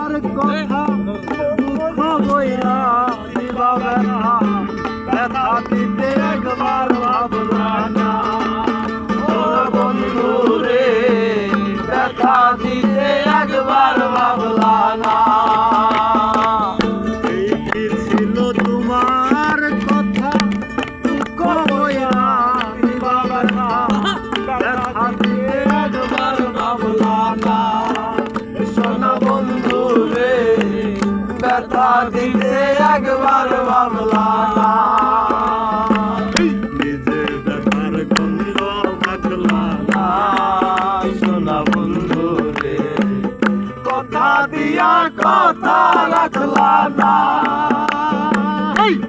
তোমার কথা দুঃখ বইরা দিবাবে না, ব্যথা দিতে একবার ভাবলা না। ও বন্ধু রে, ব্যথা দিতে একবার ভাবলা না। এই কি ছিল তোমার কথা দুঃখ বইরা দিবাবে না, ব্যথা দিতে একবার ভাবলা না। সোনা বন্ধু রে, ব্যথা দিতে একবার ভাবলা না। নিজের ব্যথার গন্ধ মাখলা না। সোনা বন্ধু রে, কথা দিয়া কথা রাখলা না।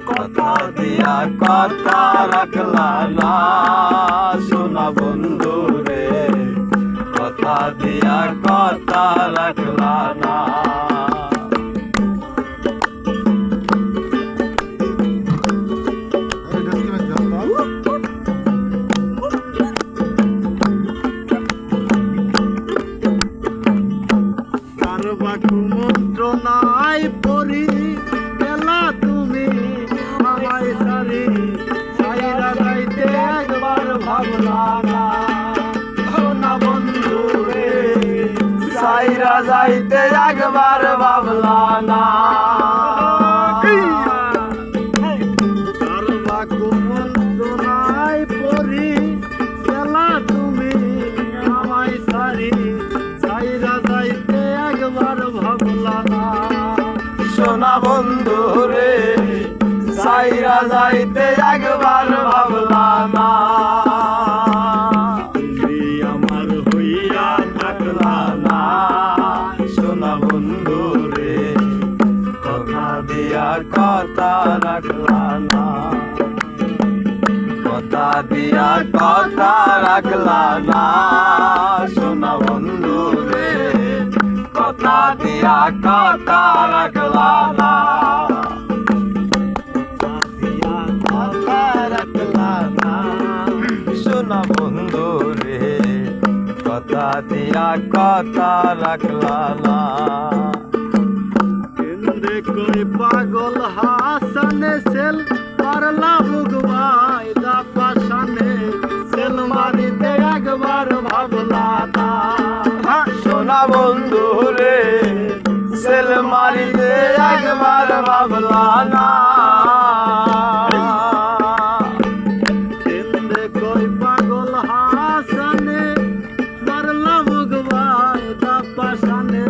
কথা দিয়া কথা রাখলা না। সোনা বন্ধু রে, কথা দিয়া কথা রাখলা না। কুমন্ত্রণায় পড়ি গেলা তুমি আমায় সারি, সাইরা যাইতে একবার ভাবলা না। সোনা বন্ধু রে, সাইরা যাইতে একবার ভাবলা না। কুমন্ত্রণায় পড়ি গেলা তুমি আমায় সারি, সাইরা যাইতে একবার ভাবলা না। সোনা বন্ধু রে, সাইরা যাইতে একবার ভাবলা না। তুমি আমার হইয়া থাকলা না। সোনা বন্ধু রে, কথা দিয়া কথা রাখলা না। কথা দিয়া কথা রাখলা না। সোনা বন্ধু রে, কথা দিয়া কথা রাখলা না। কথা রাখলা না। সোনা বন্ধু রে, কথা দিয়া কথা রাখলা না। কেন্দ্রে কই পাগল হাসানে সেল পারলা ভুগবাই দা পাশানে, সেল মারিতে একবার ভাবলা না। সোনা বন্ধু রে, সেল মারিতে একবার ভাবলা না। কেন্দ্রে কই পাগল হাসানে মারলা ভুগবাই দা পাশানে,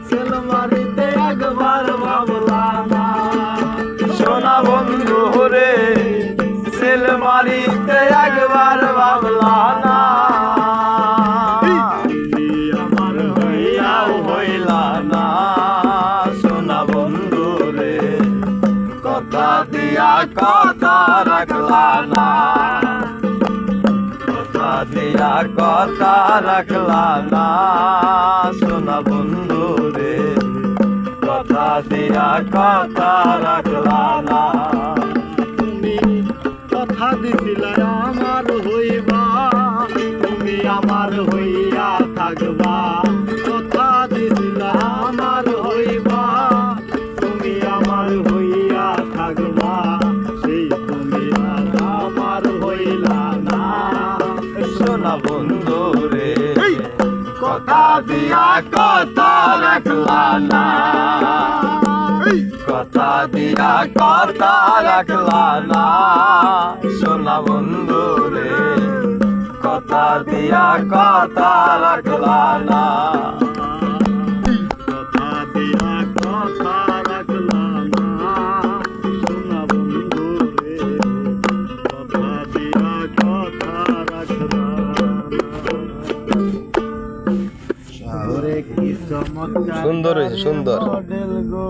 সেল মারিতে একবার ভাবলা না। সোনা বন্ধু রে, সেল মারিতে একবার ভাবলা না। আমার হইয়াও হইলা না। সোনা বন্ধু রে, কথা দিয়া কথা রাখলা না। কথা দিয়া কথা রাখলা না। সোনা বন্ধু রে, কথা দিয়া কথা রাখলা না। তুমি কথা দিছিলা আমার হইবা, তুমি আমার হইয়া থাকবা। কথা দিছিলা আমার হইবা, তুমি আমার হইয়া থাকবা। সেই তুমি আর আমার হইলা না। সোনা বন্ধু রে, কথা দিয়া কথা রাখলা না। কথা দিয়া কথা রাখলা না। সোনা বন্ধু রে, কথা দিয়া কথা রাখলা না। কথা দিয়া কথা রাখলা না। সোনা বন্ধু রে, কথা দিয়া কথা রাখলা না। কি চমৎকার সুন্দর হয়েছে, সুন্দর। মডেল গো।